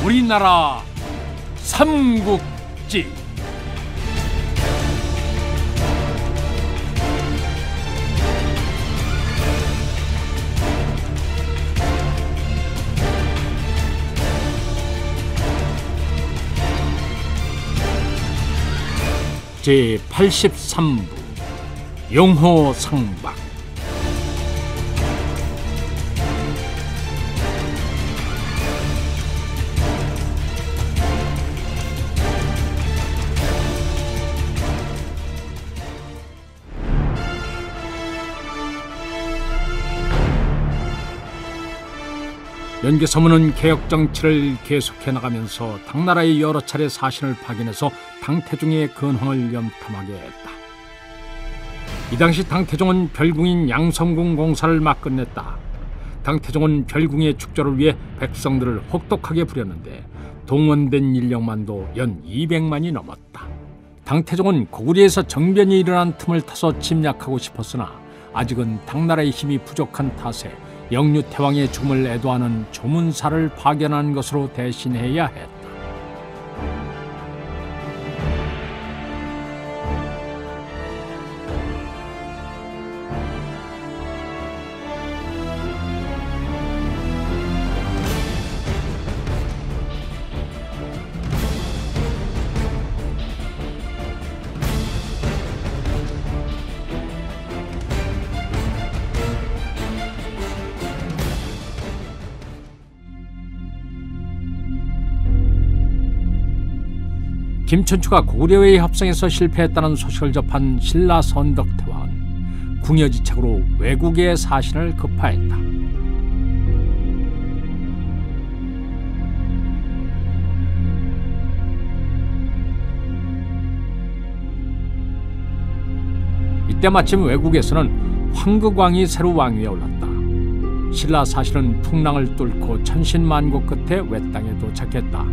우리나라 삼국지. 제83부 용호상박. 연개서문은 개혁 정치를 계속해 나가면서 당나라의 여러 차례 사신을 파견해서 당태종의 근황을 염탐하게 했다. 이 당시 당태종은 별궁인 양성궁 공사를 막 끝냈다. 당태종은 별궁의 축조를 위해 백성들을 혹독하게 부렸는데 동원된 인력만도 연 200만이 넘었다. 당태종은 고구려에서 정변이 일어난 틈을 타서 침략하고 싶었으나 아직은 당나라의 힘이 부족한 탓에 영유태왕의 죽음을 애도하는 조문사를 파견한 것으로 대신해야 했다. 김춘추가 고구려와의 협상에서 실패했다는 소식을 접한 신라 선덕태왕은 궁여지책으로 외국의 사신을 급파했다. 이때 마침 외국에서는 황극왕이 새로 왕위에 올랐다. 신라 사신은 풍랑을 뚫고 천신만고 끝에 외땅에 도착했다.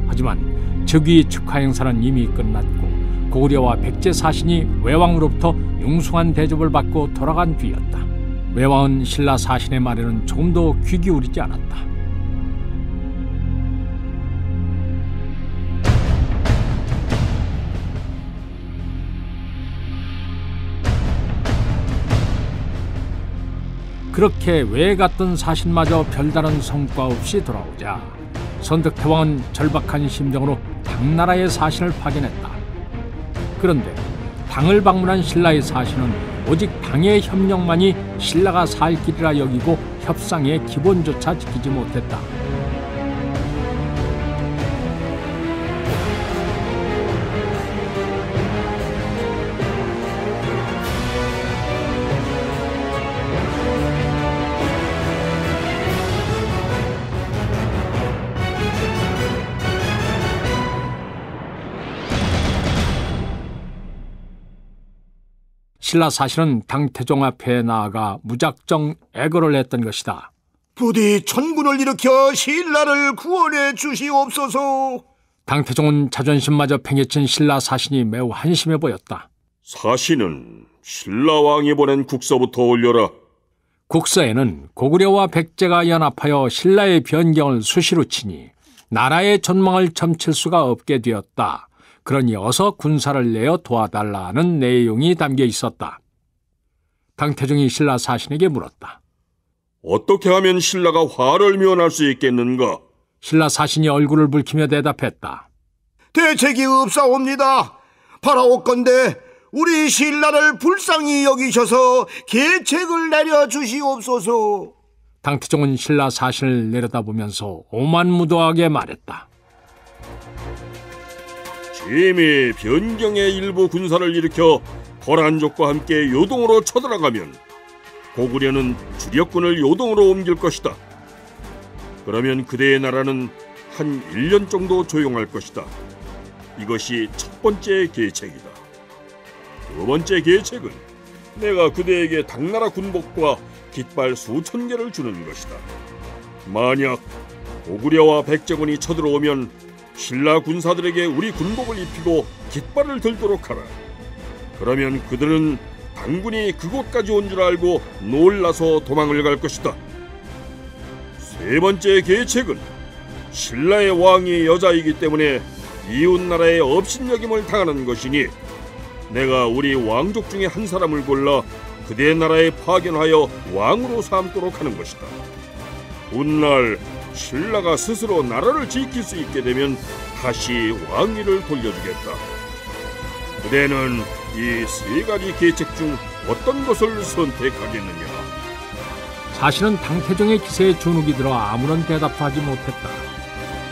하지만 즉위 축하 행사는 이미 끝났고 고구려와 백제 사신이 외왕으로부터 융숭한 대접을 받고 돌아간 뒤였다. 외왕은 신라 사신의 말에는 조금도 귀 기울이지 않았다. 그렇게 외에 갔던 사신마저 별다른 성과 없이 돌아오자 선덕태왕은 절박한 심정으로 당나라의 사신을 파견했다. 그런데 당을 방문한 신라의 사신은 오직 당의 협력만이 신라가 살 길이라 여기고 협상의 기본조차 지키지 못했다. 신라 사신은 당태종 앞에 나아가 무작정 애걸을 했던 것이다. 부디 천군을 일으켜 신라를 구원해 주시옵소서. 당태종은 자존심마저 팽개친 신라 사신이 매우 한심해 보였다. 사신은 신라왕이 보낸 국서부터 올려라. 국서에는 고구려와 백제가 연합하여 신라의 변경을 수시로 치니 나라의 전망을 점칠 수가 없게 되었다. 그러니 어서 군사를 내어 도와달라는 내용이 담겨 있었다. 당태종이 신라 사신에게 물었다. 어떻게 하면 신라가 화를 면할 수 있겠는가? 신라 사신이 얼굴을 붉히며 대답했다. 대책이 없사옵니다. 바라옵건대 우리 신라를 불쌍히 여기셔서 계책을 내려주시옵소서. 당태종은 신라 사신을 내려다보면서 오만무도하게 말했다. 이미 변경의 일부 군사를 일으켜 거란족과 함께 요동으로 쳐들어가면 고구려는 주력군을 요동으로 옮길 것이다. 그러면 그대의 나라는 한 1년 정도 조용할 것이다. 이것이 첫 번째 계책이다. 두 번째 계책은 내가 그대에게 당나라 군복과 깃발 수천 개를 주는 것이다. 만약 고구려와 백제군이 쳐들어오면 신라 군사들에게 우리 군복을 입히고 깃발을 들도록 하라. 그러면 그들은 당군이 그곳까지 온 줄 알고 놀라서 도망을 갈 것이다. 세 번째 계책은 신라의 왕이 여자이기 때문에 이웃나라의 업신여김을 당하는 것이니 내가 우리 왕족 중에 한 사람을 골라 그대 나라에 파견하여 왕으로 삼도록 하는 것이다. 훗날 신라가 스스로 나라를 지킬 수 있게 되면 다시 왕위를 돌려주겠다. 그대는 이 세 가지 계책 중 어떤 것을 선택하겠느냐? 사실은 당태종의 기세에 주눅이 들어 아무런 대답도 하지 못했다.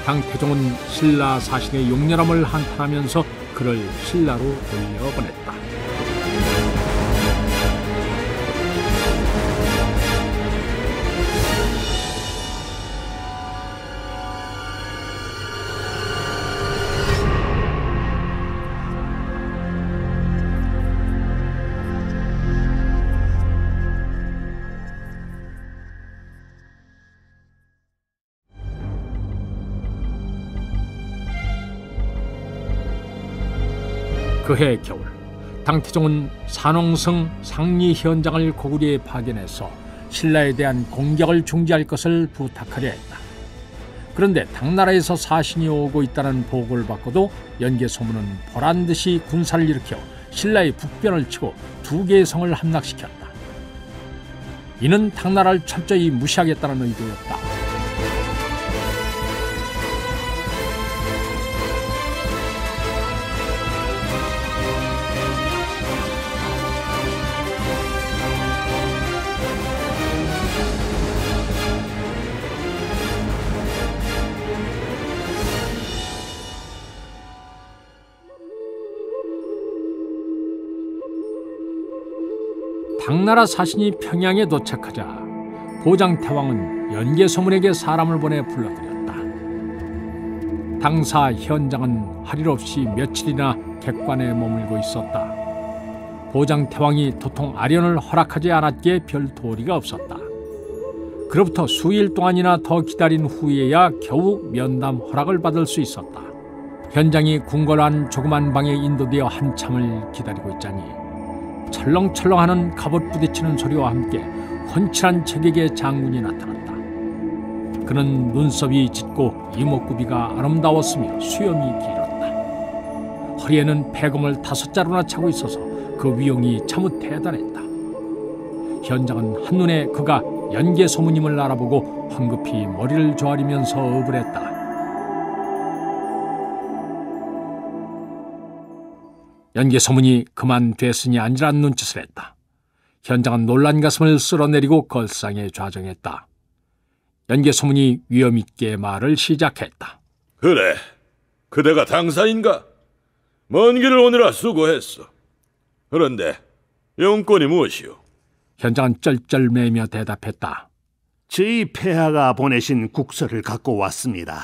당태종은 신라 사신의 용렬함을 한탄하면서 그를 신라로 돌려보냈다. 그해 겨울, 당태종은 산홍성 상리 현장을 고구려에 파견해서 신라에 대한 공격을 중지할 것을 부탁하려 했다. 그런데 당나라에서 사신이 오고 있다는 보고를 받고도 연개소문은 보란듯이 군사를 일으켜 신라의 북변을 치고 2개의 성을 함락시켰다. 이는 당나라를 철저히 무시하겠다는 의도였다. 당나라 사신이 평양에 도착하자 보장태왕은 연개소문에게 사람을 보내 불러들였다. 당사 현장은 할 일 없이 며칠이나 객관에 머물고 있었다. 보장태왕이 도통 아련을 허락하지 않았기에 별 도리가 없었다. 그로부터 수일 동안이나 더 기다린 후에야 겨우 면담 허락을 받을 수 있었다. 현장이 궁궐한 조그만 방에 인도되어 한참을 기다리고 있자니 철렁철렁하는 갑옷 부딪히는 소리와 함께 훤칠한 체격의 장군이 나타났다. 그는 눈썹이 짙고 이목구비가 아름다웠으며 수염이 길었다. 허리에는 패검을 5자루나 차고 있어서 그 위용이 참으 대단했다. 현장은 한눈에 그가 연개소문임을 알아보고 황급히 머리를 조아리면서 업을 했다. 연개소문이 그만 됐으니 아니란 눈짓을 했다. 현장은 놀란 가슴을 쓸어내리고 걸상에 좌정했다. 연개소문이 위엄있게 말을 시작했다. 그래, 그대가 당사인가? 먼 길을 오느라 수고했어. 그런데 용건이 무엇이오? 현장은 쩔쩔매며 대답했다. 저희 폐하가 보내신 국서를 갖고 왔습니다.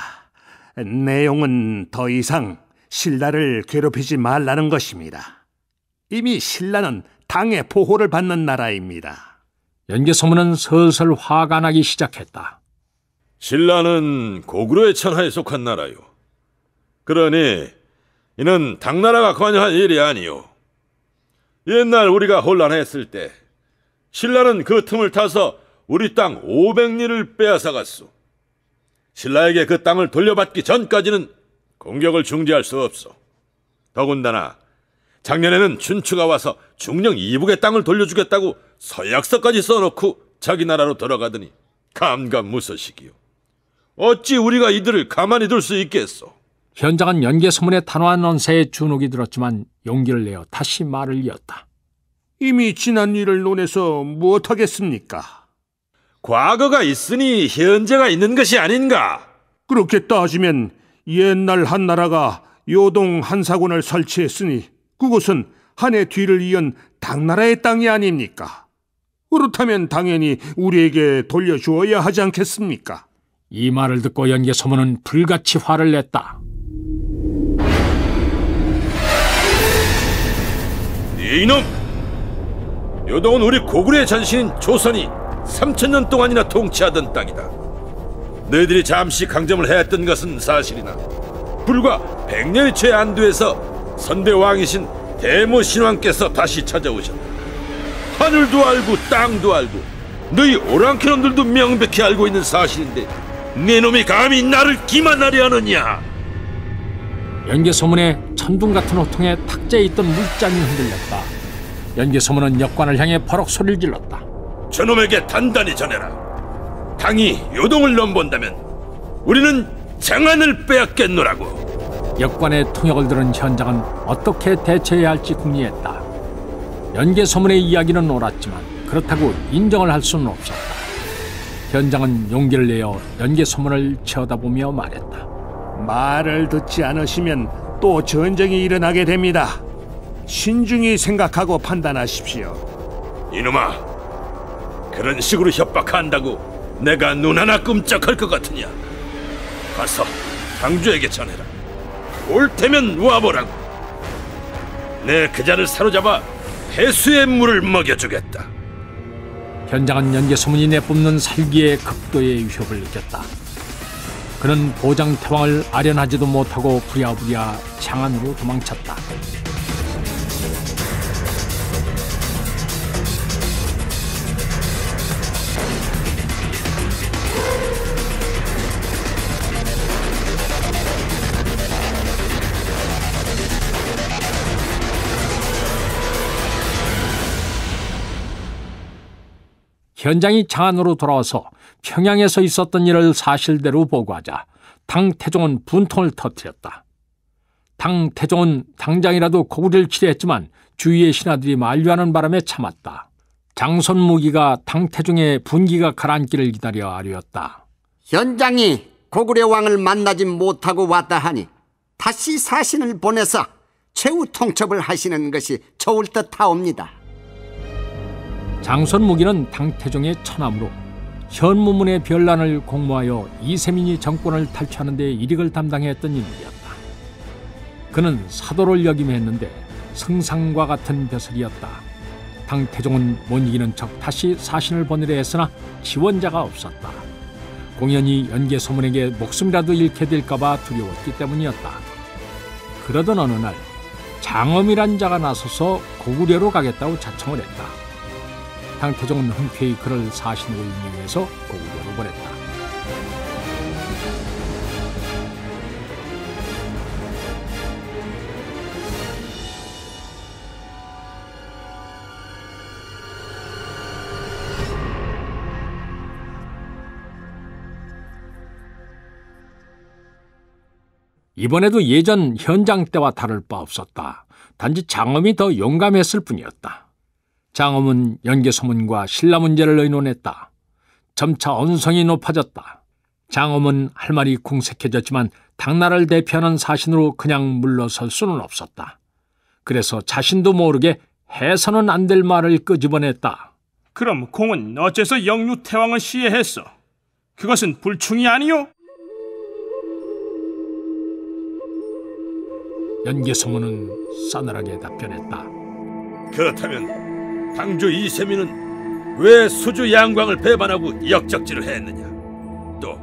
내용은 더 이상 신라를 괴롭히지 말라는 것입니다. 이미 신라는 당의 보호를 받는 나라입니다. 연개소문은 슬슬 화가 나기 시작했다. 신라는 고구려의 천하에 속한 나라요. 그러니 이는 당나라가 관여할 일이 아니오. 옛날 우리가 혼란했을 때 신라는 그 틈을 타서 우리 땅 500리를 빼앗아갔소. 신라에게 그 땅을 돌려받기 전까지는 공격을 중지할 수 없어. 더군다나 작년에는 춘추가 와서 중령 이북의 땅을 돌려주겠다고 서약서까지 써놓고 자기 나라로 돌아가더니 감감무소식이요. 어찌 우리가 이들을 가만히 둘 수 있겠소? 현장은 연개소문의 단호한 언사에 주눅이 들었지만 용기를 내어 다시 말을 이었다. 이미 지난 일을 논해서 무엇하겠습니까? 과거가 있으니 현재가 있는 것이 아닌가? 그렇게 따지면 옛날 한나라가 요동 한사군을 설치했으니 그곳은 한해 뒤를 이은 당나라의 땅이 아닙니까? 그렇다면 당연히 우리에게 돌려주어야 하지 않겠습니까? 이 말을 듣고 연개소문은 불같이 화를 냈다. 이놈! 요동은 우리 고구려의 전신인 조선이 3000년 동안이나 통치하던 땅이다. 너희들이 잠시 강점을 해왔던 것은 사실이나 불과 100년이 채 안두에서 선대왕이신 대모 신왕께서 다시 찾아오셨다. 하늘도 알고 땅도 알고 너희 오랑캐 놈들도 명백히 알고 있는 사실인데 네 놈이 감히 나를 기만하려 하느냐? 연개소문에 천둥 같은 호통에 탁자에 있던 물장이 흔들렸다. 연개소문은 역관을 향해 버럭 소리를 질렀다. 저놈에게 단단히 전해라. 당이 요동을 넘본다면 우리는 장안을 빼앗겠노라고. 역관의 통역을 들은 현장은 어떻게 대처해야 할지 궁리했다. 연개소문의 이야기는 옳았지만 그렇다고 인정을 할 수는 없었다. 현장은 용기를 내어 연개소문을 쳐다보며 말했다. 말을 듣지 않으시면 또 전쟁이 일어나게 됩니다. 신중히 생각하고 판단하십시오. 이놈아, 그런 식으로 협박한다고 내가 눈 하나 끔찍할 것 같으냐? 가서 당주에게 전해라. 옳다면 와보라고. 내 그자를 사로잡아 해수의 물을 먹여주겠다. 현장은 연개소문이 내뿜는 살기의 극도의 위협을 느꼈다. 그는 보장 태왕을 아련하지도 못하고 부랴부랴 장안으로 도망쳤다. 현장이 장안으로 돌아와서 평양에서 있었던 일을 사실대로 보고하자 당태종은 분통을 터뜨렸다. 당태종은 당장이라도 고구려를 치려했지만 주위의 신하들이 만류하는 바람에 참았다. 장손무기가 당태종의 분기가 가라앉기를 기다려 아뢰었다. 현장이 고구려 왕을 만나지 못하고 왔다 하니 다시 사신을 보내서 최후 통첩을 하시는 것이 좋을 듯하옵니다. 장손무기는 당태종의 처남으로 현무문의 변란을 공모하여 이세민이 정권을 탈취하는 데 일익을 담당했던 인물이었다. 그는 사도를 역임해 했는데 승상과 같은 벼슬이었다. 당태종은 못 이기는 척 다시 사신을 보내려 했으나 지원자가 없었다. 공연히 연개소문에게 목숨이라도 잃게 될까봐 두려웠기 때문이었다. 그러던 어느 날 장엄이란 자가 나서서 고구려로 가겠다고 자청을 했다. 당태종은 흔쾌히 그를 사신으로 임명해서 고구려로 보냈다. 이번에도 예전 현장 때와 다를 바 없었다. 단지 장엄이 더 용감했을 뿐이었다. 장엄은 연개소문과 신라 문제를 의논했다. 점차 언성이 높아졌다. 장엄은 할 말이 궁색해졌지만 당나라를 대표하는 사신으로 그냥 물러설 수는 없었다. 그래서 자신도 모르게 해서는 안 될 말을 끄집어냈다. 그럼 공은 어째서 영유태왕을 시해했어? 그것은 불충이 아니요? 연개소문은 싸늘하게 답변했다. 그렇다면 당조 이세민은 왜 수주 양광을 배반하고 역적질을 했느냐? 또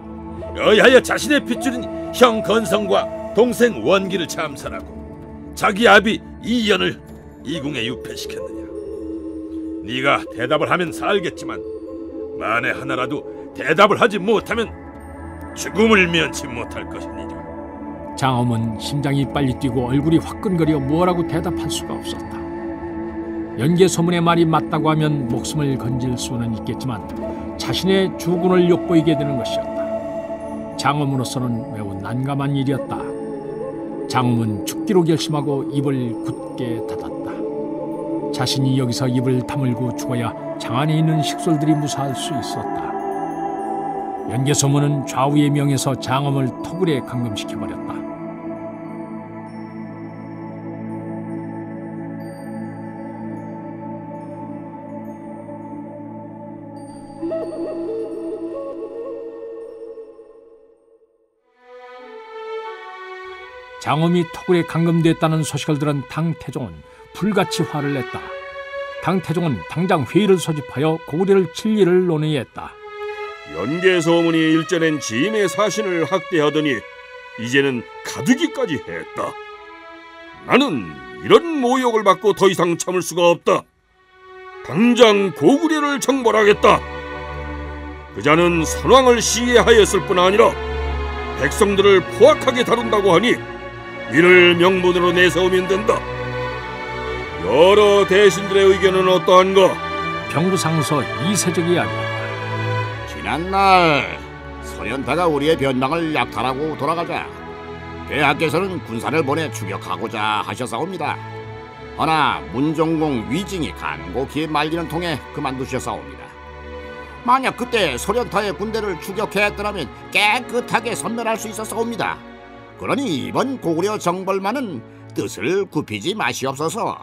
의하여 자신의 핏줄인 형 건성과 동생 원기를 참살하고 자기 아비 이연을 이궁에 유폐시켰느냐? 네가 대답을 하면 살겠지만 만에 하나라도 대답을 하지 못하면 죽음을 면치 못할 것이니라. 장엄은 심장이 빨리 뛰고 얼굴이 화끈거려 뭐라고 대답할 수가 없었다. 연개소문의 말이 맞다고 하면 목숨을 건질 수는 있겠지만 자신의 주군을 욕보이게 되는 것이었다. 장엄으로서는 매우 난감한 일이었다. 장엄은 죽기로 결심하고 입을 굳게 닫았다. 자신이 여기서 입을 다물고 죽어야 장안에 있는 식솔들이 무사할 수 있었다. 연개소문은 좌우의 명에서 장엄을 토굴에 감금시켜버렸다. 장엄이 토굴에 감금됐다는 소식을 들은 당태종은 불같이 화를 냈다. 당태종은 당장 회의를 소집하여 고구려를 칠 일을 논의했다. 연개소문이 일전엔 지인의 사신을 학대하더니 이제는 가두기까지 했다. 나는 이런 모욕을 받고 더 이상 참을 수가 없다. 당장 고구려를 정벌하겠다. 그자는 선왕을 시해하였을 뿐 아니라 백성들을 포악하게 다룬다고 하니 이를 명분으로 내세우면 된다. 여러 대신들의 의견은 어떠한가? 병부상서 이세적이 이야기한다. 지난날 소련타가 우리의 변방을 약탈하고 돌아가자 대하께서는 군사를 보내 추격하고자 하셨사옵니다. 허나 문종공 위징이 간곡히 말리는 통에 그만두셨사옵니다. 만약 그때 소련타의 군대를 추격했더라면 깨끗하게 섬멸할 수 있었사옵니다. 그러니 이번 고구려 정벌만은 뜻을 굽히지 마시옵소서.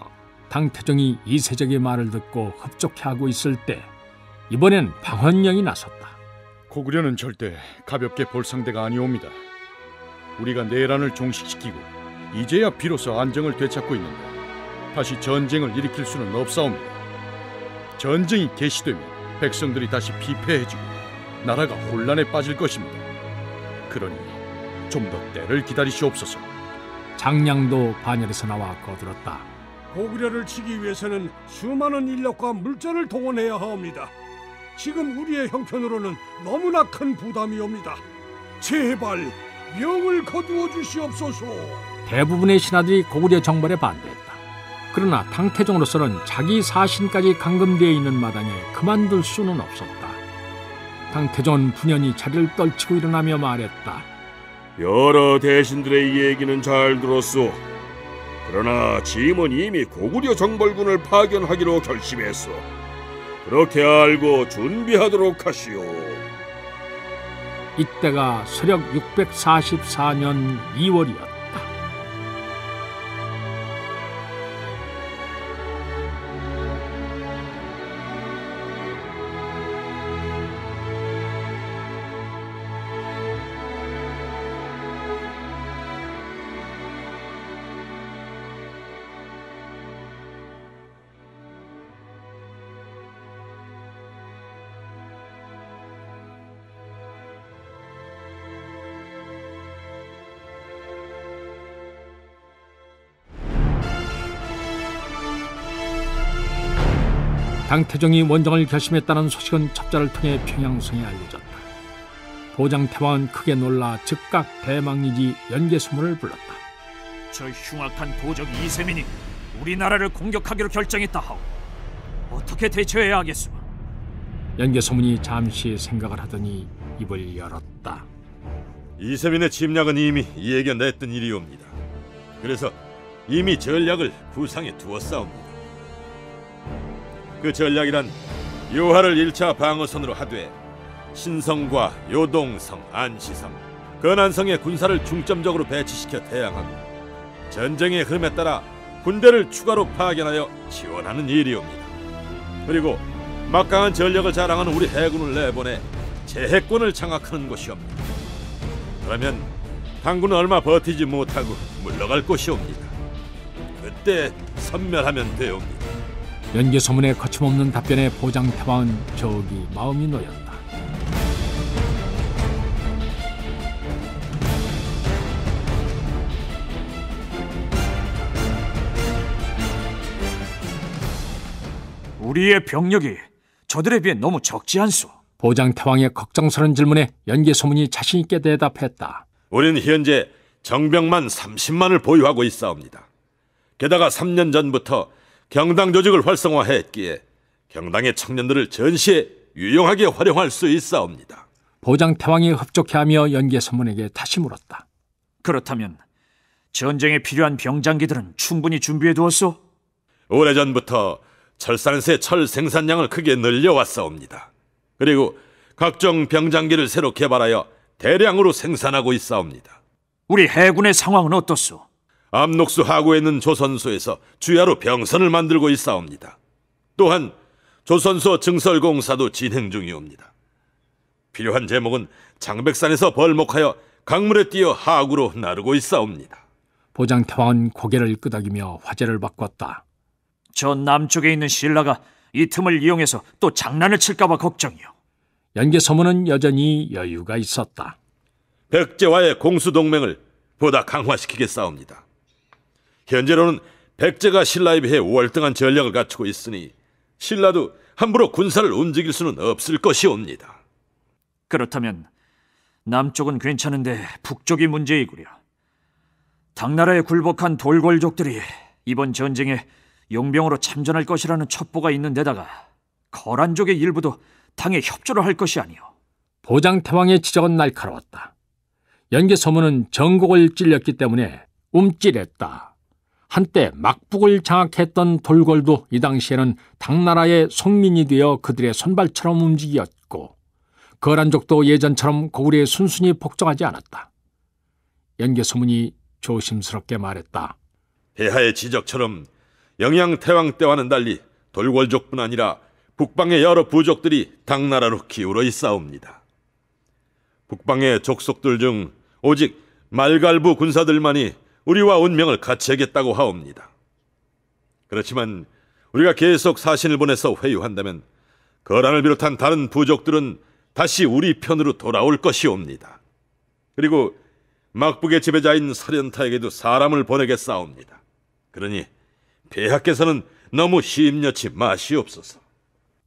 당태종이 이세적의 말을 듣고 흡족해하고 있을 때 이번엔 방헌영이 나섰다. 고구려는 절대 가볍게 볼 상대가 아니옵니다. 우리가 내란을 종식시키고 이제야 비로소 안정을 되찾고 있는데 다시 전쟁을 일으킬 수는 없사옵니다. 전쟁이 개시되면 백성들이 다시 피폐해지고 나라가 혼란에 빠질 것입니다. 그러니 좀 더 때를 기다리시옵소서. 장량도 반열에서 나와 거들었다. 고구려를 치기 위해서는 수많은 인력과 물자를 동원해야 하옵니다. 지금 우리의 형편으로는 너무나 큰 부담이옵니다. 제발 명을 거두어 주시옵소서. 대부분의 신하들이 고구려 정벌에 반대했다. 그러나 당태종으로서는 자기 사신까지 감금되어 있는 마당에 그만둘 수는 없었다. 당태종은 분연히 자리를 떨치고 일어나며 말했다. 여러 대신들의 얘기는 잘 들었소. 그러나 짐은 이미 고구려 정벌군을 파견하기로 결심했소. 그렇게 알고 준비하도록 하시오. 이때가 서력 644년 2월이었다. 당태종이 원정을 결심했다는 소식은 첩자를 통해 평양성에 알려졌다. 보장태왕은 크게 놀라 즉각 대망리지 연개소문을 불렀다. 저 흉악한 도적 이세민이 우리나라를 공격하기로 결정했다 하오. 어떻게 대처해야 하겠소? 연개소문이 잠시 생각을 하더니 입을 열었다. 이세민의 침략은 이미 예견됐던 일이옵니다. 그래서 이미 전략을 구상해 두었사옵니다. 그 전략이란 요하를 1차 방어선으로 하되 신성과 요동성, 안시성, 건안성의 군사를 중점적으로 배치시켜 대항하고 전쟁의 흐름에 따라 군대를 추가로 파견하여 지원하는 일이옵니다. 그리고 막강한 전력을 자랑하는 우리 해군을 내보내 제해권을 장악하는 것이옵니다. 그러면 당군은 얼마 버티지 못하고 물러갈 것이옵니다. 그때 섬멸하면 되옵니다. 연개소문의 거침없는 답변에 보장태왕은 저기 마음이 놓였다. 우리의 병력이 저들에 비해 너무 적지 않소? 보장태왕의 걱정스러운 질문에 연개소문이 자신있게 대답했다. 우리는 현재 정병만 30만을 보유하고 있사옵니다. 게다가 3년 전부터 경당 조직을 활성화했기에 경당의 청년들을 전시에 유용하게 활용할 수 있사옵니다. 보장태왕이 흡족해하며 연개소문에게 다시 물었다. 그렇다면 전쟁에 필요한 병장기들은 충분히 준비해 두었소? 오래전부터 철산에서의 철 생산량을 크게 늘려왔사옵니다. 그리고 각종 병장기를 새로 개발하여 대량으로 생산하고 있사옵니다. 우리 해군의 상황은 어떻소? 압록수 하구에 있는 조선소에서 주야로 병선을 만들고 있사옵니다. 또한 조선소 증설공사도 진행 중이옵니다. 필요한 제목은 장백산에서 벌목하여 강물에 띄어 하구로 나르고 있사옵니다. 보장태왕은 고개를 끄덕이며 화제를 바꿨다. 저 남쪽에 있는 신라가 이 틈을 이용해서 또 장난을 칠까봐 걱정이요. 연개소문은 여전히 여유가 있었다. 백제와의 공수동맹을 보다 강화시키겠사옵니다. 현재로는 백제가 신라에 비해 월등한 전력을 갖추고 있으니 신라도 함부로 군사를 움직일 수는 없을 것이옵니다. 그렇다면 남쪽은 괜찮은데 북쪽이 문제이구려. 당나라에 굴복한 돌궐족들이 이번 전쟁에 용병으로 참전할 것이라는 첩보가 있는 데다가 거란족의 일부도 당에 협조를 할 것이 아니오. 보장태왕의 지적은 날카로웠다. 연개소문은 정곡을 찔렸기 때문에 움찔했다. 한때 막북을 장악했던 돌궐도 이 당시에는 당나라의 속민이 되어 그들의 손발처럼 움직였고 거란족도 예전처럼 고구려에 순순히 복종하지 않았다. 연개소문이 조심스럽게 말했다. 폐하의 지적처럼 영양태왕 때와는 달리 돌궐족뿐 아니라 북방의 여러 부족들이 당나라로 기울어 있사옵니다. 북방의 족속들 중 오직 말갈부 군사들만이 우리와 운명을 같이 하겠다고 하옵니다. 그렇지만 우리가 계속 사신을 보내서 회유한다면 거란을 비롯한 다른 부족들은 다시 우리 편으로 돌아올 것이옵니다. 그리고 막북의 지배자인 설현타에게도 사람을 보내겠사옵니다. 그러니 폐하께서는 너무 심려치 마시옵소서.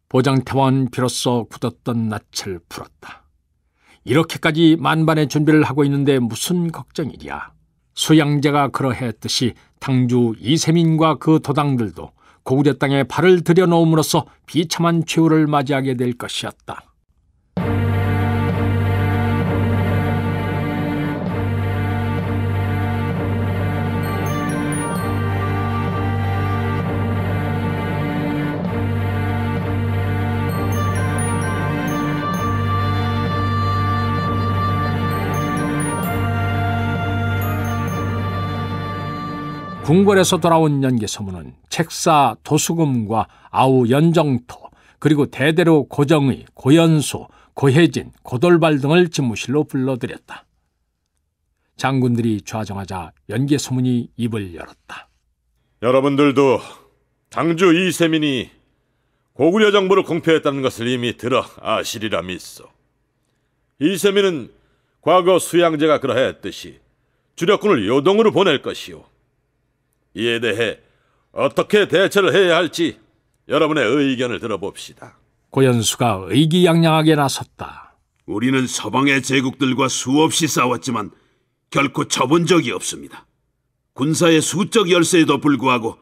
보장태왕은 비로소 굳었던 낯을 풀었다. 이렇게까지 만반의 준비를 하고 있는데 무슨 걱정이랴. 수양제가 그러했듯이 당주 이세민과 그 도당들도 고구려 땅에 발을 들여놓음으로써 비참한 최후를 맞이하게 될 것이었다. 궁궐에서 돌아온 연개소문은 책사 도수금과 아우 연정토 그리고 대대로 고정의, 고연수, 고혜진, 고돌발 등을 집무실로 불러들였다. 장군들이 좌정하자 연개소문이 입을 열었다. 여러분들도 당주 이세민이 고구려 정부를 공표했다는 것을 이미 들어 아시리라 믿소. 이세민은 과거 수양제가 그러했듯이 주력군을 요동으로 보낼 것이요, 이에 대해 어떻게 대처를 해야 할지 여러분의 의견을 들어봅시다. 고연수가 의기양양하게 나섰다. 우리는 서방의 제국들과 수없이 싸웠지만 결코 져본 적이 없습니다. 군사의 수적 열세에도 불구하고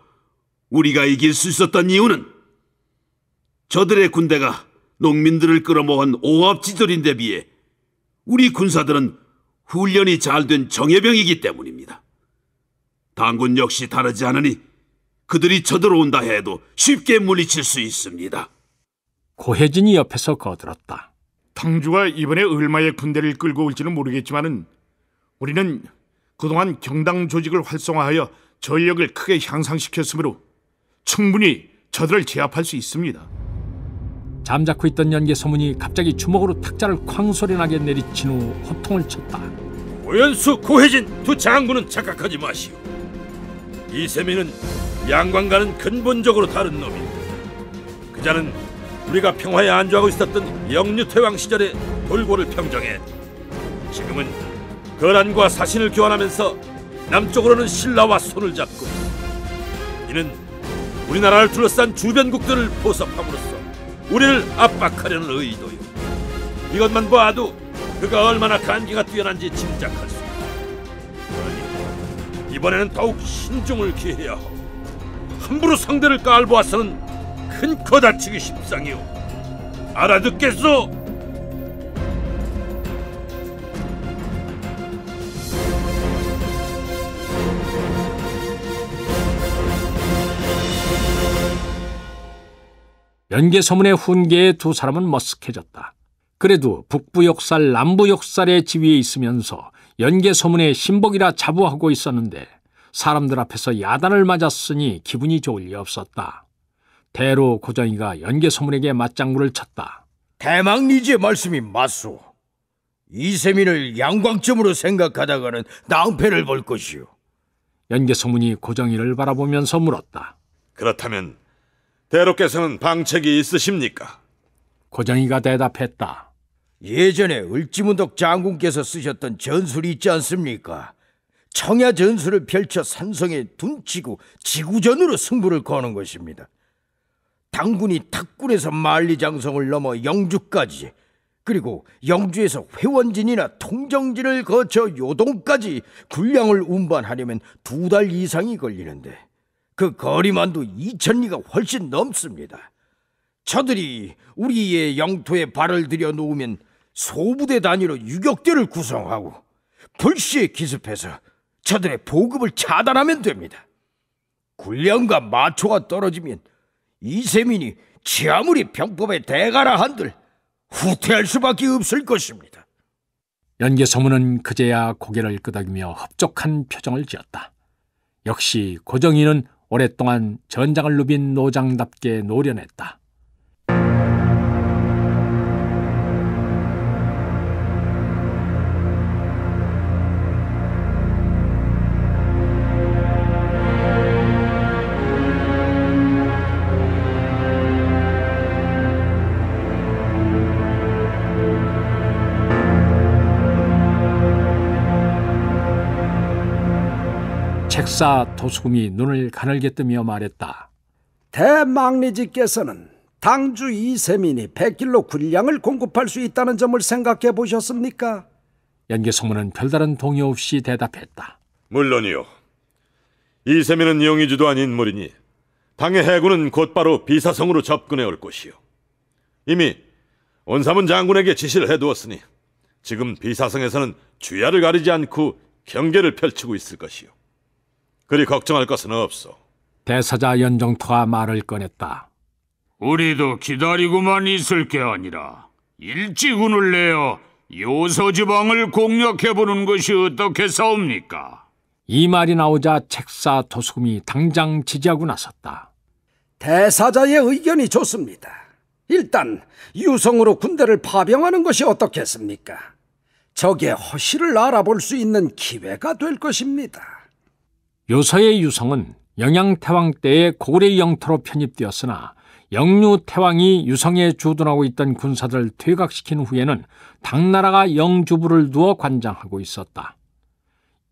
우리가 이길 수 있었던 이유는 저들의 군대가 농민들을 끌어모은 오합지졸인데 비해 우리 군사들은 훈련이 잘 된 정예병이기 때문입니다. 당군 역시 다르지 않으니 그들이 쳐들어온다 해도 쉽게 물리칠 수 있습니다. 고혜진이 옆에서 거들었다. 당주가 이번에 얼마의 군대를 끌고 올지는 모르겠지만은 우리는 그동안 경당 조직을 활성화하여 전력을 크게 향상시켰으므로 충분히 저들을 제압할 수 있습니다. 잠자코 있던 연개소문이 갑자기 주먹으로 탁자를 쾅 소리나게 내리친 후 호통을 쳤다. 고연수, 고혜진 두 장군은 착각하지 마시오. 이세민은 양관과는 근본적으로 다른 놈이다. 그자는 우리가 평화에 안주하고 있었던 영유태왕 시절에 돌고를 평정해 지금은 거란과 사신을 교환하면서 남쪽으로는 신라와 손을 잡고 이는 우리나라를 둘러싼 주변국들을 포섭함으로써 우리를 압박하려는 의도요. 이것만 봐도 그가 얼마나 간기가 뛰어난지 짐작할 수 있다. 그러니 이번에는 더욱 신중을 기해야 하고 함부로 상대를 깔보아서는 큰 코 다치기 십상이오. 알아듣겠소? 연개소문의 훈계에 두 사람은 머쓱해졌다. 그래도 북부 욕살, 남부 욕살의 지위에 있으면서 연개소문의 신복이라 자부하고 있었는데 사람들 앞에서 야단을 맞았으니 기분이 좋을 리 없었다. 대로 고정이가 연개소문에게 맞장구를 쳤다. 대망리지의 말씀이 맞소. 이세민을 양광점으로 생각하다가는 낭패를 볼 것이오. 연개소문이 고정이를 바라보면서 물었다. 그렇다면 대로께서는 방책이 있으십니까? 고정이가 대답했다. 예전에 을지문덕 장군께서 쓰셨던 전술이 있지 않습니까? 청야 전술을 펼쳐 산성에 둔치고 지구전으로 승부를 거는 것입니다. 당군이 탁군에서 만리장성을 넘어 영주까지, 그리고 영주에서 회원진이나 통정진을 거쳐 요동까지 군량을 운반하려면 2달 이상이 걸리는데 그 거리만도 2000리가 훨씬 넘습니다. 저들이 우리의 영토에 발을 들여 놓으면 소부대 단위로 유격대를 구성하고 불시에 기습해서 저들의 보급을 차단하면 됩니다. 군량과 마초가 떨어지면 이세민이 지 아무리 병법에 대가라 한들 후퇴할 수밖에 없을 것입니다. 연개소문은 그제야 고개를 끄덕이며 흡족한 표정을 지었다. 역시 고정희는 오랫동안 전장을 누빈 노장답게 노련했다. 책사 도수금이 눈을 가늘게 뜨며 말했다. 대망리지께서는 당주 이세민이 100길로 군량을 공급할 수 있다는 점을 생각해 보셨습니까? 연개소문은 별다른 동의 없이 대답했다. 물론이요. 이세민은 영의주도 아닌 인물이니 당의 해군은 곧바로 비사성으로 접근해 올 것이요. 이미 원사문 장군에게 지시를 해두었으니 지금 비사성에서는 주야를 가리지 않고 경계를 펼치고 있을 것이요. 그리 걱정할 것은 없어. 대사자 연정토가 말을 꺼냈다. 우리도 기다리고만 있을 게 아니라 일찍 운을 내어 요서지방을 공략해보는 것이 어떻겠사옵니까? 이 말이 나오자 책사 도수금이 당장 지지하고 나섰다. 대사자의 의견이 좋습니다. 일단 유성으로 군대를 파병하는 것이 어떻겠습니까? 적의 허실을 알아볼 수 있는 기회가 될 것입니다. 요서의 유성은 영양태왕 때의 고구려의 영토로 편입되었으나 영유태왕이 유성에 주둔하고 있던 군사들을 퇴각시킨 후에는 당나라가 영주부를 두어 관장하고 있었다.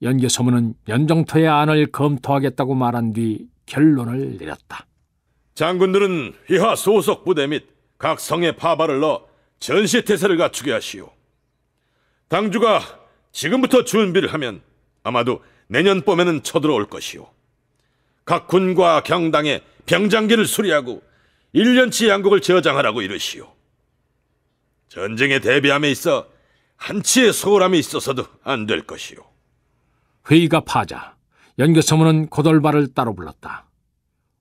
연개소문은 연정토의 안을 검토하겠다고 말한 뒤 결론을 내렸다. 장군들은 휘하 소속 부대 및 각 성에 파발을 넣어 전시태세를 갖추게 하시오. 당주가 지금부터 준비를 하면 아마도 내년 봄에는 쳐들어올 것이오. 각 군과 경당에 병장기를 수리하고 1년치 양곡을 저장하라고 이르시오. 전쟁에 대비함에 있어 한치의 소홀함이 있어서도 안 될 것이오. 회의가 파자 연개소문은 고돌발을 따로 불렀다.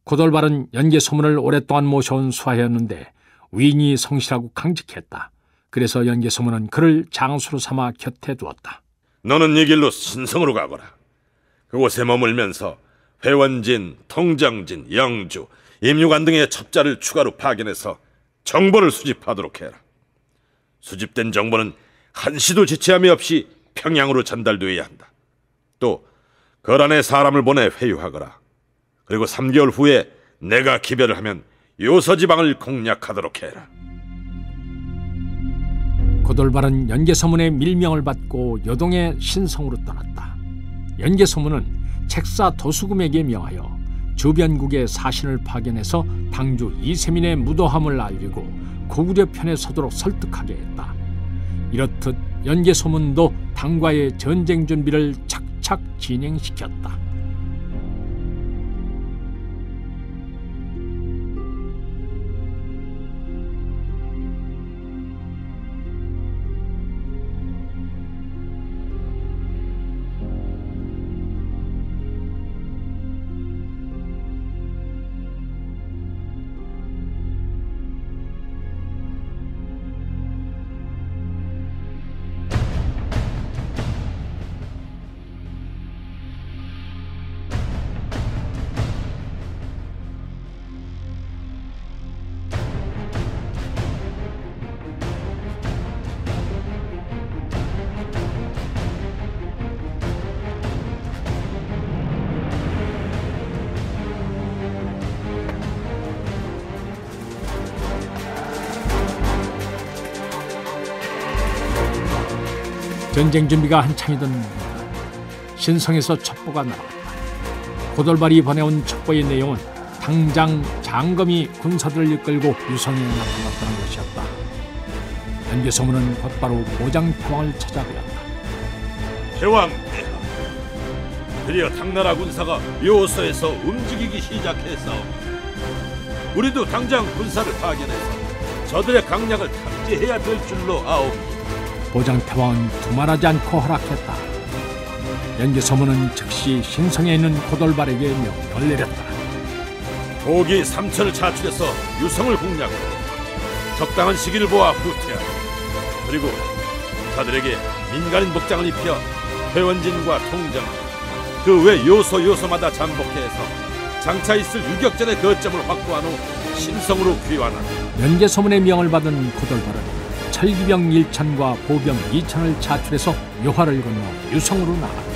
고돌발은 연개소문을 오랫동안 모셔온 수하였는데 위인이 성실하고 강직했다. 그래서 연개소문은 그를 장수로 삼아 곁에 두었다. 너는 이 길로 신성으로 가거라. 그곳에 머물면서 회원진, 통정진, 영주, 임유관 등의 첩자를 추가로 파견해서 정보를 수집하도록 해라. 수집된 정보는 한시도 지체함이 없이 평양으로 전달되어야 한다. 또 거란에 사람을 보내 회유하거라. 그리고 3개월 후에 내가 기별을 하면 요서지방을 공략하도록 해라. 고돌발은 연개소문의 밀명을 받고 요동의 신성으로 떠났다. 연개소문은 책사 도수금에게 명하여 주변국의 사신을 파견해서 당주 이세민의 무도함을 알리고 고구려 편에 서도록 설득하게 했다. 이렇듯 연개소문도 당과의 전쟁 준비를 착착 진행시켰다. 전쟁 준비가 한창이던 신성에서 첩보가 날아왔다. 고돌발이 보내온 첩보의 내용은 당장 장검이 군사들을 이끌고 유성에 나타났다는 것이었다. 연개소문은 곧바로 보장태왕을 찾아뵈었다. 태왕 폐하, 드디어 당나라 군사가 요소에서 움직이기 시작했사옵니다. 우리도 당장 군사를 파견해서 저들의 강약을 탐지해야 될 줄로 아옵니다. 보장태왕은 두말하지 않고 허락했다. 연개소문은 즉시 신성에 있는 고돌발에게 명령을 내렸다. 도기 3천을 차출해서 유성을 공략하고 적당한 시기를 보아 후퇴하라. 그리고 자들에게 민간인 복장을 입혀 회원진과 통정, 그 외 요소마다 잠복해서 장차 있을 유격전의 거점을 확보한 후 신성으로 귀환하라. 연개소문의 명을 받은 고돌발은 철기병 1천과 보병 2천을 차출해서 요하를 건너 유성으로 나갔다.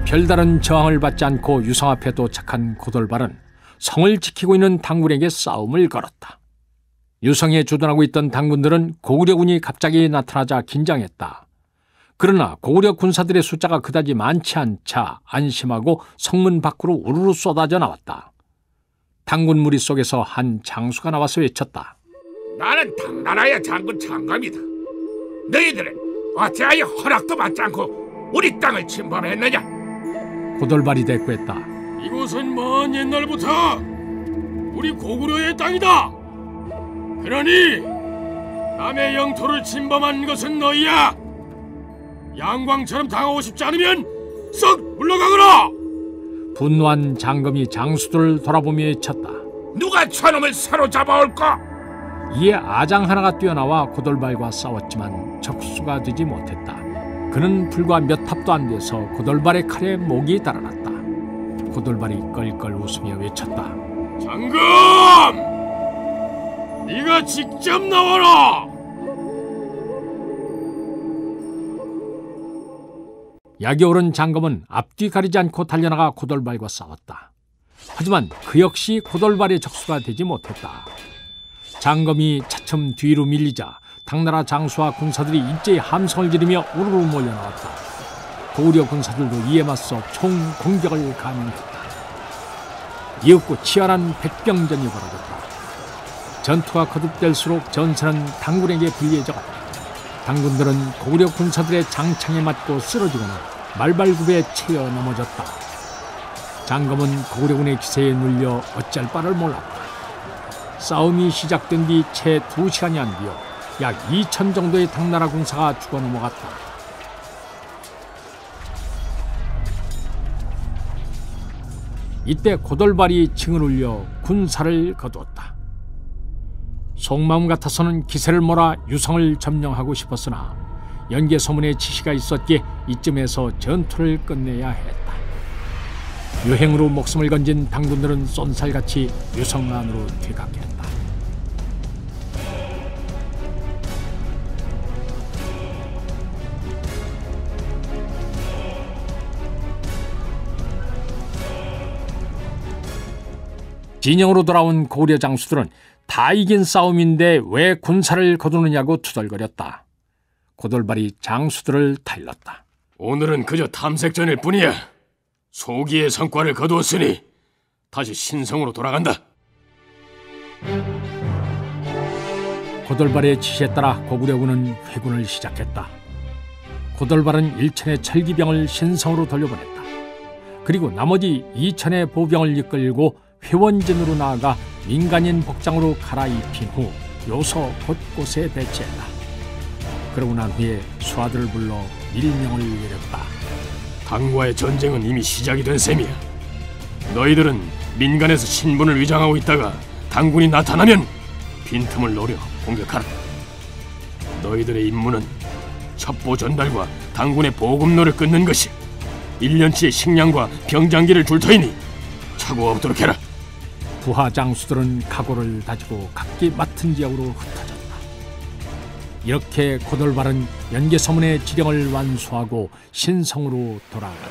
별다른 저항을 받지 않고 유성 앞에 도착한 고돌발은 성을 지키고 있는 당군에게 싸움을 걸었다. 유성에 주둔하고 있던 당군들은 고구려군이 갑자기 나타나자 긴장했다. 그러나 고구려 군사들의 숫자가 그다지 많지 않자 안심하고 성문 밖으로 우르르 쏟아져 나왔다. 당군 무리 속에서 한 장수가 나와서 외쳤다. 나는 당나라의 장군 장검이다. 너희들은 어찌하여 허락도 받지 않고 우리 땅을 침범했느냐? 고돌발이 대꾸했다. 이곳은 먼 옛날부터 우리 고구려의 땅이다. 그러니 남의 영토를 침범한 것은 너희야. 양광처럼 당하고 싶지 않으면 썩 물러가거라. 분노한 장검이 장수들을 돌아보며 외쳤다. 누가 저놈을 사로잡아올까? 이에 아장 하나가 뛰어나와 고돌발과 싸웠지만 적수가 되지 못했다. 그는 불과 몇 탑도 안 돼서 고돌발의 칼에 목이 달아났다. 고돌발이 껄껄 웃으며 외쳤다. 장검! 네가 직접 나와라! 약이 오른 장검은 앞뒤 가리지 않고 달려나가 고돌발과 싸웠다. 하지만 그 역시 고돌발의 적수가 되지 못했다. 장검이 차츰 뒤로 밀리자 당나라 장수와 군사들이 일제히 함성을 지르며 우르르 몰려나왔다. 고구려 군사들도 이에 맞서 총 공격을 감행했다. 이윽고 치열한 백병전이 벌어졌다. 전투가 거듭될수록 전세는 당군에게 불리해져갔다. 당군들은 고구려 군사들의 장창에 맞고 쓰러지거나 말발굽에 채여 넘어졌다. 장검은 고구려군의 기세에 눌려 어찌할 바를 몰랐다. 싸움이 시작된 뒤 채 2시간이 안 뒤어 약 2천 정도의 당나라 군사가 죽어 넘어갔다. 이때 고돌발이 징을 울려 군사를 거두었다. 속마음 같아서는 기세를 몰아 유성을 점령하고 싶었으나 연개소문의 지시가 있었기에 이쯤에서 전투를 끝내야 했다. 유행으로 목숨을 건진 당군들은 쏜살같이 유성 안으로 되각했다. 진영으로 돌아온 고구려 장수들은 다 이긴 싸움인데 왜 군사를 거두느냐고 투덜거렸다. 고돌발이 장수들을 타일렀다. 오늘은 그저 탐색전일 뿐이야. 소기의 성과를 거두었으니 다시 신성으로 돌아간다. 고돌발의 지시에 따라 고구려군은 회군을 시작했다. 고돌발은 1천의 철기병을 신성으로 돌려보냈다. 그리고 나머지 2천의 보병을 이끌고 회원진으로 나아가 민간인 복장으로 갈아입힌 후 요소 곳곳에 배치했다. 그러고 난 후에 수하들을 불러 밀명을 내렸다. 당과의 전쟁은 이미 시작이 된 셈이야. 너희들은 민간에서 신분을 위장하고 있다가 당군이 나타나면 빈틈을 노려 공격하라. 너희들의 임무는 첩보 전달과 당군의 보급로를 끊는 것이 1년치의 식량과 병장기를 줄 터이니 착오 없도록 해라. 부하 장수들은 각오를 다지고 각기 맡은 지역으로 흩어졌다. 이렇게 고돌발은 연개소문의 지령을 완수하고 신성으로 돌아갔다.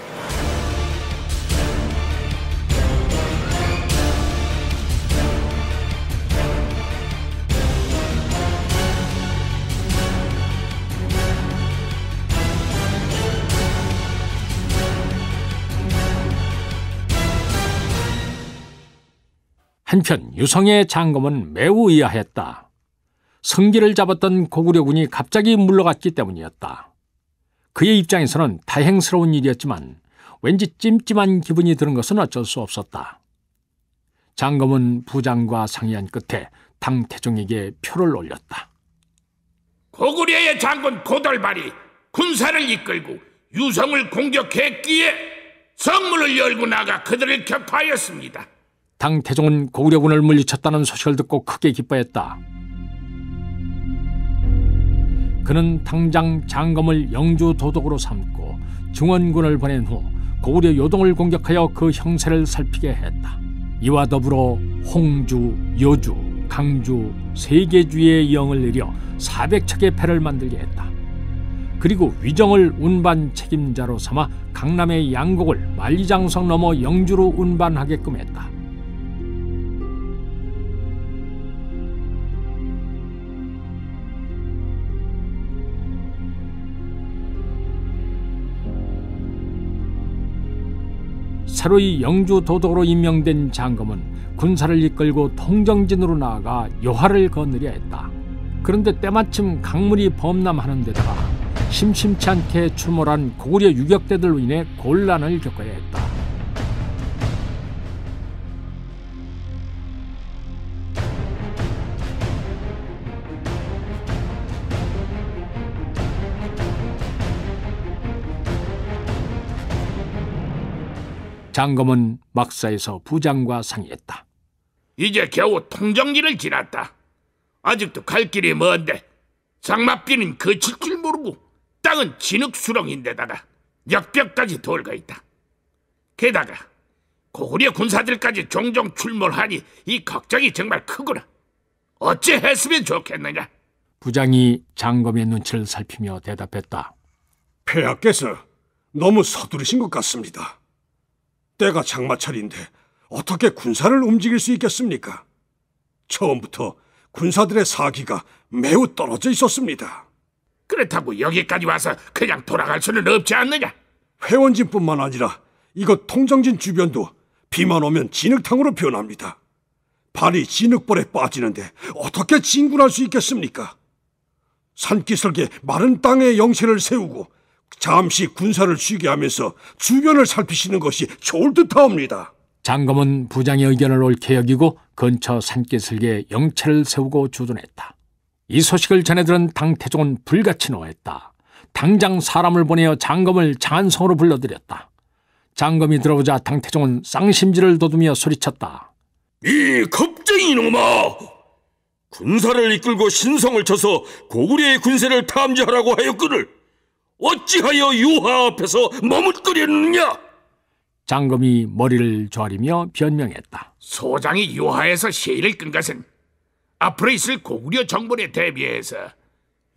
한편 유성의 장검은 매우 의아했다. 성기를 잡았던 고구려군이 갑자기 물러갔기 때문이었다. 그의 입장에서는 다행스러운 일이었지만 왠지 찜찜한 기분이 드는 것은 어쩔 수 없었다. 장검은 부장과 상의한 끝에 당태종에게 표를 올렸다. 고구려의 장군 고돌발이 군사를 이끌고 유성을 공격했기에 성문을 열고 나가 그들을 격파하였습니다. 당태종은 고구려군을 물리쳤다는 소식을 듣고 크게 기뻐했다. 그는 당장 장검을 영주 도독으로 삼고 증원군을 보낸 후 고구려 요동을 공격하여 그 형세를 살피게 했다. 이와 더불어 홍주, 여주, 강주, 세계주의 영을 내려 400척의 패를 만들게 했다. 그리고 위정을 운반 책임자로 삼아 강남의 양곡을 만리장성 넘어 영주로 운반하게끔 했다. 새로이 영주 도독으로 임명된 장검은 군사를 이끌고 통정진으로 나아가 요하를 거느려 했다. 그런데 때마침 강물이 범람하는 데다가 심심치 않게 출몰한 고구려 유격대들로 인해 곤란을 겪어야 했다. 장검은 막사에서 부장과 상의했다. 이제 겨우 통정리를 지났다. 아직도 갈 길이 먼데 장맛비는 그칠 줄 모르고 땅은 진흙수렁인데다가 역벽까지 돌고 있다. 게다가 고구려 군사들까지 종종 출몰하니 이 걱정이 정말 크구나. 어찌 했으면 좋겠느냐? 부장이 장검의 눈치를 살피며 대답했다. 폐하께서 너무 서두르신 것 같습니다. 때가 장마철인데 어떻게 군사를 움직일 수 있겠습니까? 처음부터 군사들의 사기가 매우 떨어져 있었습니다. 그렇다고 여기까지 와서 그냥 돌아갈 수는 없지 않느냐? 회원진뿐만 아니라 이곳 통정진 주변도 비만 오면 진흙탕으로 변합니다. 발이 진흙벌에 빠지는데 어떻게 진군할 수 있겠습니까? 산기슭에 마른 땅에 영체를 세우고 잠시 군사를 쉬게 하면서 주변을 살피시는 것이 좋을 듯하옵니다. 장검은 부장의 의견을 옳게 여기고 근처 산기슭에 영체를 세우고 주둔했다. 이 소식을 전해들은 당태종은 불같이 노했다. 당장 사람을 보내어 장검을 장안성으로 불러들였다. 장검이 들어오자 당태종은 쌍심지를 돋우며 소리쳤다. 이 겁쟁이 놈아! 군사를 이끌고 신성을 쳐서 고구려의 군세를 탐지하라고 하였거늘 어찌하여 유하 앞에서 머뭇거리느냐? 장검이 머리를 조아리며 변명했다. 소장이 유하에서 시위를 끈 것은 앞으로 있을 고구려 정벌에 대비해서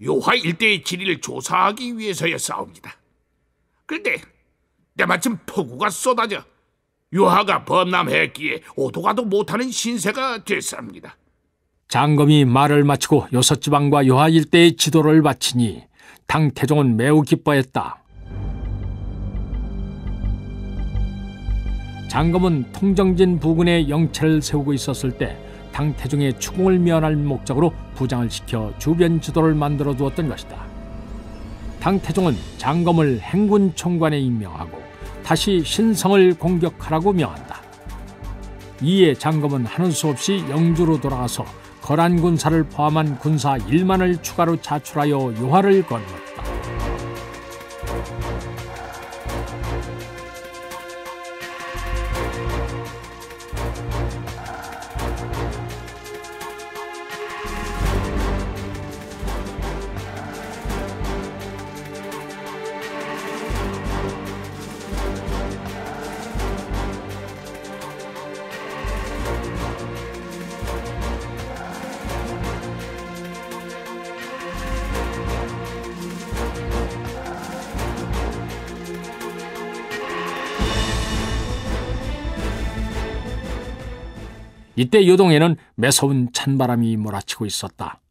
유하 일대의 지리를 조사하기 위해서였사옵니다. 그런데 때마침 폭우가 쏟아져 유하가 범람했기에 오도가도 못하는 신세가 됐습니다. 장검이 말을 마치고 요섭지방과 유하 일대의 지도를 바치니 당태종은 매우 기뻐했다. 장검은 통정진 부근에 영체를 세우고 있었을 때 당태종의 추궁을 면할 목적으로 부장을 시켜 주변 지도를 만들어 두었던 것이다. 당태종은 장검을 행군 총관에 임명하고 다시 신성을 공격하라고 명한다. 이에 장검은 하는 수 없이 영주로 돌아가서 거란 군사를 포함한 군사 1만을 추가로 자출하여 유하를 건넜다. 이때 요동에는 매서운 찬바람이 몰아치고 있었다.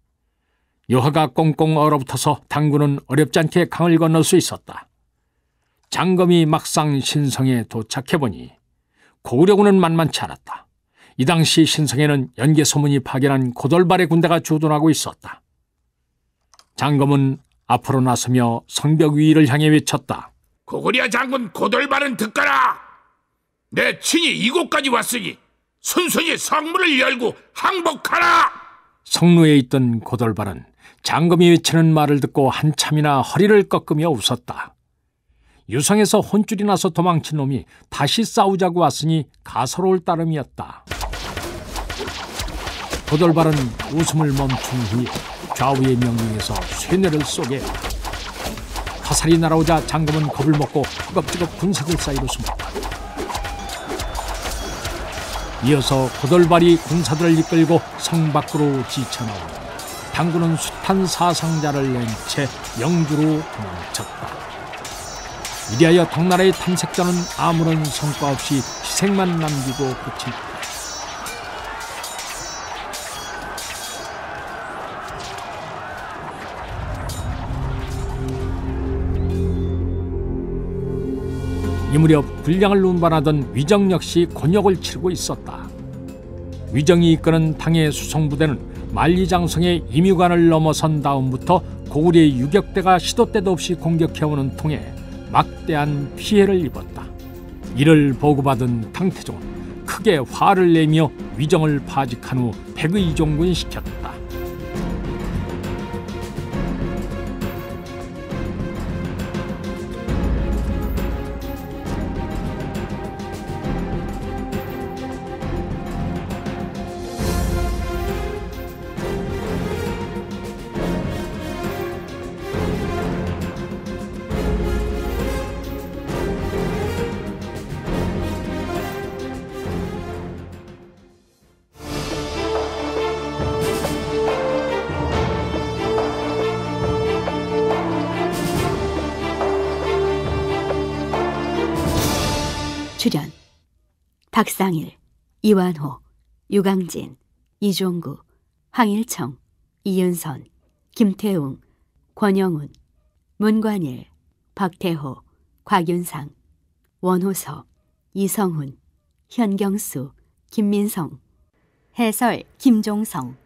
유하가 꽁꽁 얼어붙어서 당군은 어렵지 않게 강을 건널 수 있었다. 장검이 막상 신성에 도착해보니 고구려군은 만만치 않았다. 이 당시 신성에는 연개 소문이 파견한 고돌발의 군대가 주둔하고 있었다. 장검은 앞으로 나서며 성벽 위를 향해 외쳤다. 고구려 장군 고돌발은 듣거라. 내 친히 이곳까지 왔으니 순순히 성문을 열고 항복하라. 성루에 있던 고돌발은 장검이 외치는 말을 듣고 한참이나 허리를 꺾으며 웃었다. 유성에서 혼쭐이 나서 도망친 놈이 다시 싸우자고 왔으니 가소로울 따름이었다. 고돌발은 웃음을 멈춘 후에 좌우의 명령에서 쇠뇌를 쏘게 했다. 화살이 날아오자 장검은 겁을 먹고 허겁지겁 군사들 사이로 숨었다. 이어서 고돌발이 군사들을 이끌고 성 밖으로 지쳐나오니 당군은 숱한 사상자를 낸 채 영주로 도망쳤다. 이리하여 당나라의 탐색자는 아무런 성과 없이 희생만 남기고 끝이다. 이 무렵 군량을 운반하던 위정 역시 곤욕을 치르고 있었다. 위정이 이끄는 당의 수송부대는 만리장성의 임유관을 넘어선 다음부터 고구려의 유격대가 시도 때도 없이 공격해오는 통에 막대한 피해를 입었다. 이를 보고받은 당태종은 크게 화를 내며 위정을 파직한 후 백의종군시켰다. 출연 박상일, 이완호, 유강진, 이종구, 황일청, 이윤선, 김태웅, 권영훈, 문관일, 박태호, 곽윤상, 원호서, 이성훈, 현경수, 김민성. 해설 김종성.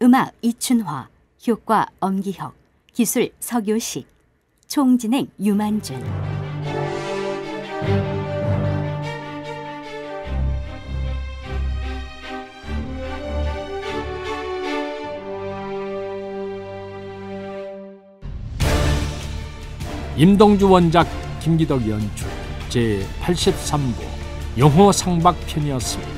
음악 이춘화. 효과 엄기혁. 기술 서교식. 총진행 유만준. 임동주 원작, 김기덕 연출, 제83부 영호상박편이었습니다.